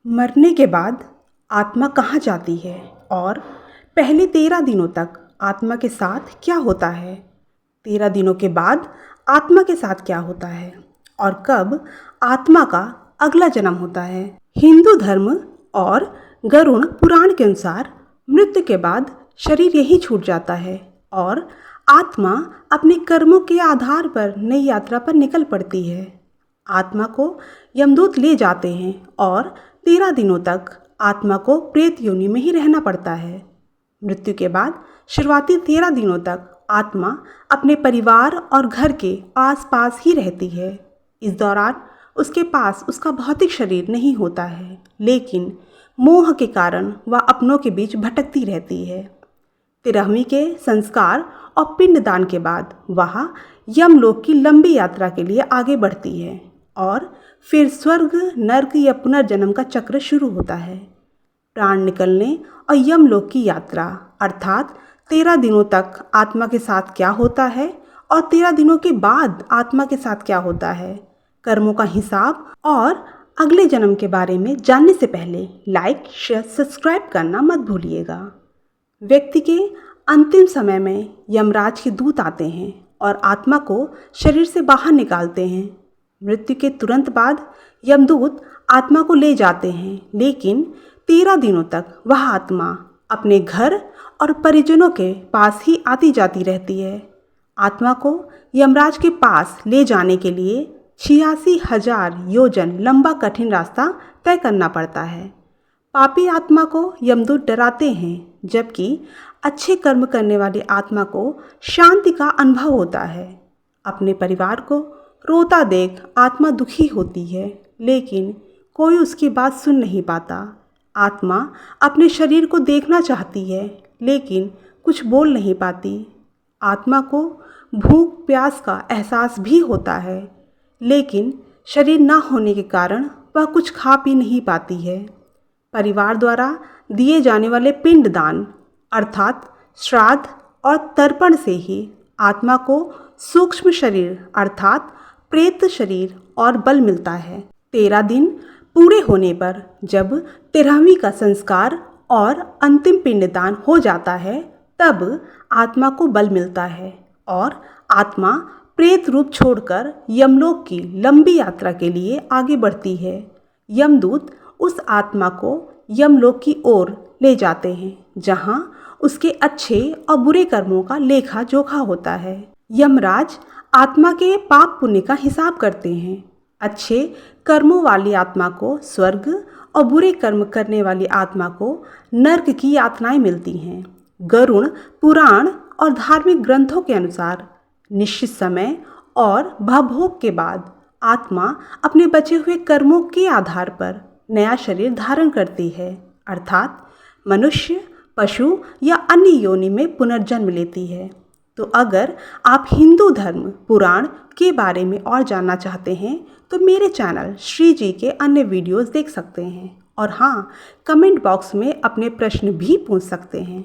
मरने के बाद आत्मा कहाँ जाती है और पहले 13 दिनों तक आत्मा के साथ क्या होता है? 13 दिनों के बाद आत्मा के साथ क्या होता है और कब आत्मा का अगला जन्म होता है? हिंदू धर्म और गरुड़ पुराण के अनुसार मृत्यु के बाद शरीर यहीं छूट जाता है और आत्मा अपने कर्मों के आधार पर नई यात्रा पर निकल पड़ती है। आत्मा को यमदूत ले जाते हैं और 13 दिनों तक आत्मा को प्रेत योनि में ही रहना पड़ता है। मृत्यु के बाद शुरुआती 13 दिनों तक आत्मा अपने परिवार और घर के आसपास ही रहती है। इस दौरान उसके पास उसका भौतिक शरीर नहीं होता है, लेकिन मोह के कारण वह अपनों के बीच भटकती रहती है। 13वीं के संस्कार और पिंडदान के बाद वह यमलोक की लंबी यात्रा के लिए आगे बढ़ती है और फिर स्वर्ग, नर्क या पुनर्जन्म का चक्र शुरू होता है। प्राण निकलने और यमलोक की यात्रा अर्थात 13 दिनों तक आत्मा के साथ क्या होता है और 13 दिनों के बाद आत्मा के साथ क्या होता है, कर्मों का हिसाब और अगले जन्म के बारे में जानने से पहले लाइक, शेयर, सब्सक्राइब करना मत भूलिएगा। व्यक्ति के अंतिम समय में यमराज के दूत आते हैं और आत्मा को शरीर से बाहर निकालते हैं। मृत्यु के तुरंत बाद यमदूत आत्मा को ले जाते हैं, लेकिन 13 दिनों तक वह आत्मा अपने घर और परिजनों के पास ही आती जाती रहती है। आत्मा को यमराज के पास ले जाने के लिए 86,000 योजन लंबा कठिन रास्ता तय करना पड़ता है। पापी आत्मा को यमदूत डराते हैं, जबकि अच्छे कर्म करने वाली आत्मा को शांति का अनुभव होता है। अपने परिवार को रोता देख आत्मा दुखी होती है, लेकिन कोई उसकी बात सुन नहीं पाता। आत्मा अपने शरीर को देखना चाहती है, लेकिन कुछ बोल नहीं पाती। आत्मा को भूख प्यास का एहसास भी होता है, लेकिन शरीर ना होने के कारण वह कुछ खा पी नहीं पाती है। परिवार द्वारा दिए जाने वाले पिंडदान अर्थात श्राद्ध और तर्पण से ही आत्मा को सूक्ष्म शरीर अर्थात प्रेत शरीर और बल मिलता है। 13 दिन पूरे होने पर जब 13वीं का संस्कार और अंतिम पिंडदान हो जाता है, तब आत्मा को बल मिलता है और आत्मा प्रेत रूप छोड़कर यमलोक की लंबी यात्रा के लिए आगे बढ़ती है। यमदूत उस आत्मा को यमलोक की ओर ले जाते हैं, जहां उसके अच्छे और बुरे कर्मों का लेखा जोखा होता है। यमराज आत्मा के पाप पुण्य का हिसाब करते हैं। अच्छे कर्मों वाली आत्मा को स्वर्ग और बुरे कर्म करने वाली आत्मा को नर्क की यातनाएं मिलती हैं। गरुड़ पुराण और धार्मिक ग्रंथों के अनुसार निश्चित समय और भवभोग के बाद आत्मा अपने बचे हुए कर्मों के आधार पर नया शरीर धारण करती है, अर्थात मनुष्य, पशु या अन्य योनि में पुनर्जन्म लेती है। तो अगर आप हिंदू धर्म पुराण के बारे में और जानना चाहते हैं तो मेरे चैनल श्री जी के अन्य वीडियोस देख सकते हैं और हाँ, कमेंट बॉक्स में अपने प्रश्न भी पूछ सकते हैं।